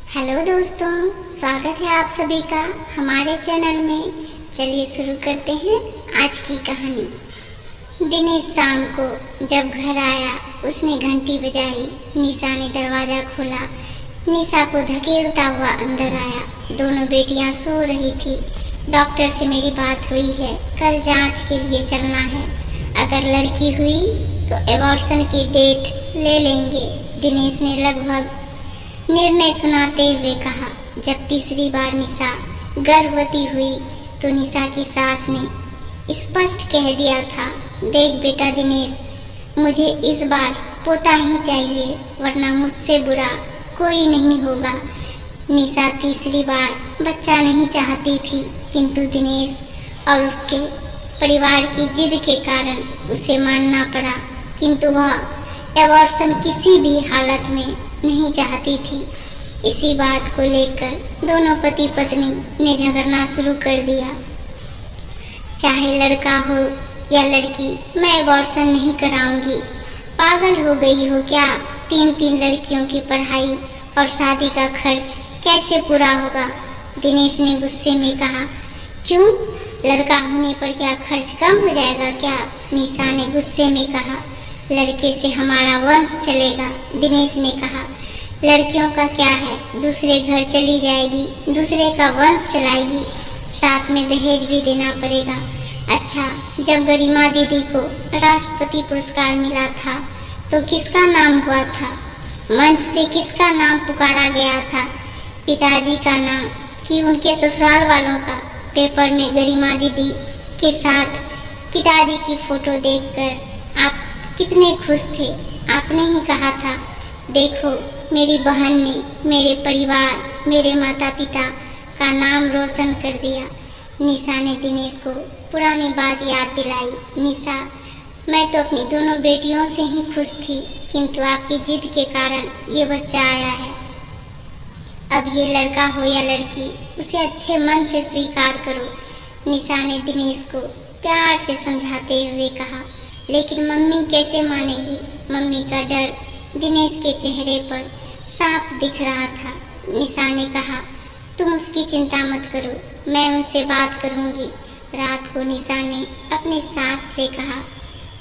Hello दोस्तों, स्वागत है आप सभी का हमारे चैनल में। चलिए शुरू करते हैं आज की कहानी। दिनेश शाम को जब घर आया उसने घंटी बजाई। निशा ने दरवाज़ा खोला। निशा को धकेलता हुआ अंदर आया। दोनों बेटियां सो रही थी। डॉक्टर से मेरी बात हुई है, कल जांच के लिए चलना है। अगर लड़की हुई तो एबॉर्शन की डेट ले लेंगे, दिनेश ने लगभग निर्णय सुनाते हुए कहा। जब तीसरी बार निशा गर्भवती हुई तो निशा की सास ने स्पष्ट कह दिया था, देख बेटा दिनेश, मुझे इस बार पोता ही चाहिए, वरना मुझसे बुरा कोई नहीं होगा। निशा तीसरी बार बच्चा नहीं चाहती थी, किंतु दिनेश और उसके परिवार की जिद के कारण उसे मानना पड़ा। किंतु वह एबॉर्शन किसी भी हालत में नहीं चाहती थी। इसी बात को लेकर दोनों पति पत्नी ने झगड़ना शुरू कर दिया। चाहे लड़का हो या लड़की, मैं एबॉर्शन नहीं कराऊंगी। पागल हो गई हो क्या? 3 लड़कियों की पढ़ाई और शादी का खर्च कैसे पूरा होगा? दिनेश ने गुस्से में कहा। क्यों, लड़का होने पर क्या खर्च कम हो जाएगा क्या? निशा ने गुस्से में कहा। लड़के से हमारा वंश चलेगा, दिनेश ने कहा। लड़कियों का क्या है, दूसरे घर चली जाएगी, दूसरे का वंश चलाएगी, साथ में दहेज भी देना पड़ेगा। अच्छा, जब गरिमा दीदी को राष्ट्रपति पुरस्कार मिला था तो किसका नाम हुआ था? मंच से किसका नाम पुकारा गया था? पिताजी का नाम कि उनके ससुराल वालों का? पेपर में गरिमा दीदी के साथ पिताजी की फोटो देखकर आप कितने खुश थे। आपने ही कहा था, देखो मेरी बहन ने मेरे परिवार, मेरे माता पिता का नाम रोशन कर दिया। निशा ने दिनेश को पुरानी बात याद दिलाई। निशा, मैं तो अपनी दोनों बेटियों से ही खुश थी, किंतु आपकी जिद के कारण ये बच्चा आया है। अब ये लड़का हो या लड़की, उसे अच्छे मन से स्वीकार करो, निशा ने दिनेश को प्यार से समझाते हुए कहा। लेकिन मम्मी कैसे मानेगी? मम्मी का डर दिनेश के चेहरे पर साफ दिख रहा था। निशा ने कहा, तुम उसकी चिंता मत करो, मैं उनसे बात करूंगी। रात को निशा ने अपनी सास से कहा,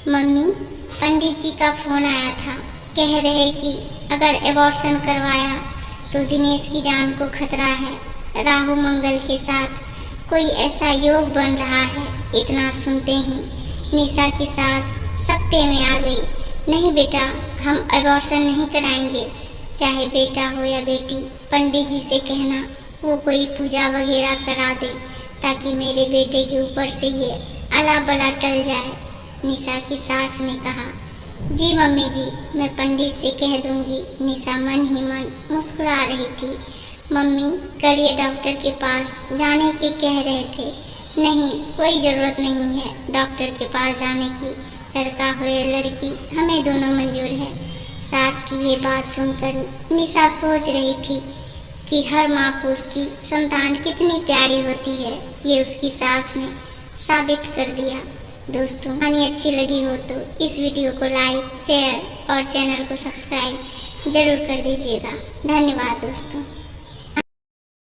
मम्मी, पंडित जी का फोन आया था, कह रहे कि अगर एबॉर्शन करवाया तो दिनेश की जान को खतरा है। राहु मंगल के साथ कोई ऐसा योग बन रहा है। इतना सुनते ही निशा की सास सत्ते में आ गई। नहीं बेटा, हम एबॉर्शन नहीं कराएंगे, चाहे बेटा हो या बेटी। पंडित जी से कहना वो कोई पूजा वगैरह करा दे, ताकि मेरे बेटे के ऊपर से ये अला बला टल जाए। निशा की सास ने कहा, जी मम्मी जी, मैं पंडित से कह दूंगी। निशा मन ही मन मुस्कुरा रही थी। मम्मी, कल ये डॉक्टर के पास जाने की कह रहे थे। नहीं, कोई ज़रूरत नहीं है डॉक्टर के पास जाने की। लड़का हो या लड़की, हमें दोनों मंजूर है। सास की ये बात सुनकर निशा सोच रही थी कि हर माँ को उसकी संतान कितनी प्यारी होती है। ये उसकी सास ने साबित कर दिया। दोस्तों, कहानी अच्छी लगी हो तो इस वीडियो को लाइक, शेयर और चैनल को सब्सक्राइब जरूर कर दीजिएगा। धन्यवाद दोस्तों।